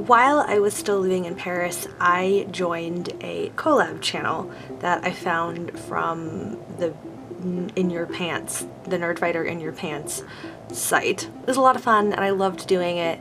while I was still living in Paris, I joined a collab channel that I found from the In Your Pants, the Nerdfighter In Your Pants site. It was a lot of fun and I loved doing it,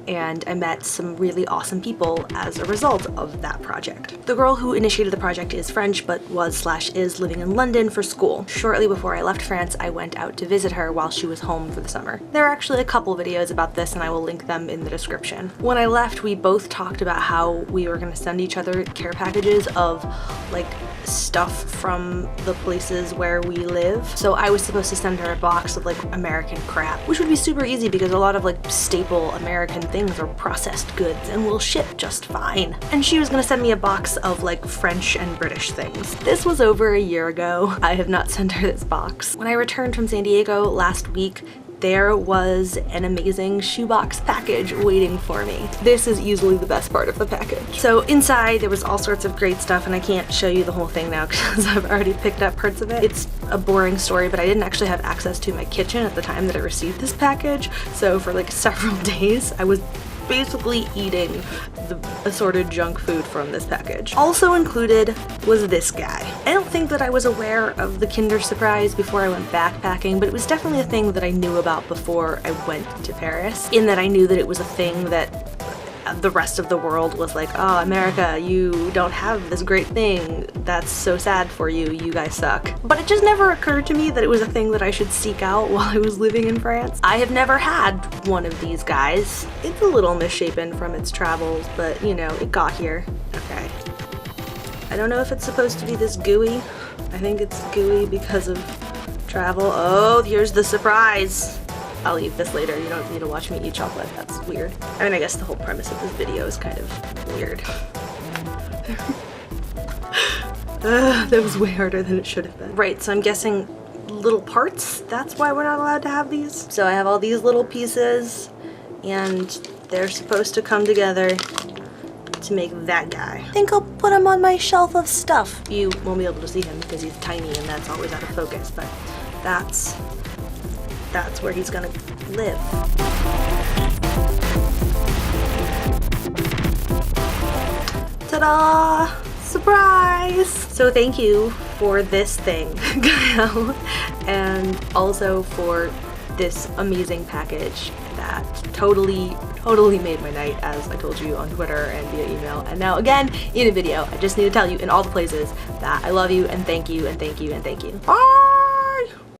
and I met some really awesome people as a result of that project. The girl who initiated the project is French, but was/is living in London for school. Shortly before I left France, I went out to visit her while she was home for the summer. There are actually a couple videos about this and I will link them in the description. When I left, we both talked about how we were gonna send each other care packages of like stuff from the places where we live. So I was supposed to send her a box of like American crap, which would be super easy because a lot of like staple American things are processed goods and will ship just fine. And she was gonna send me a box of like French and British things. This was over a year ago. I have not sent her this box. When I returned from San Diego last week, there was an amazing shoebox package waiting for me. This is easily the best part of the package. So inside there was all sorts of great stuff, and I can't show you the whole thing now because I've already picked up parts of it. It's a boring story, but I didn't actually have access to my kitchen at the time that I received this package. So for like several days, I was basically eating the assorted junk food from this package. Also included was this guy. I don't think that I was aware of the Kinder Surprise before I went backpacking, but it was definitely a thing that I knew about before I went to Paris, in that I knew that it was a thing that the rest of the world was like, oh, America, you don't have this great thing. That's so sad for you. You guys suck. But it just never occurred to me that it was a thing that I should seek out while I was living in France. I have never had one of these guys. It's a little misshapen from its travels, but you know, it got here. Okay. I don't know if it's supposed to be this gooey. I think it's gooey because of travel. Oh, here's the surprise. I'll eat this later. You don't need to watch me eat chocolate. That's weird. I mean, I guess the whole premise of this video is kind of weird. That was way harder than it should have been. Right, so I'm guessing little parts? That's why we're not allowed to have these? So I have all these little pieces, and they're supposed to come together to make that guy. I think I'll put him on my shelf of stuff. You won't be able to see him because he's tiny and that's always out of focus, but that's where he's gonna live. Ta-da! Surprise! So thank you for this thing, Kyle, and also for this amazing package that totally made my night, as I told you on Twitter and via email, and now again in a video. I just need to tell you in all the places that I love you and thank you and thank you and thank you. Bye!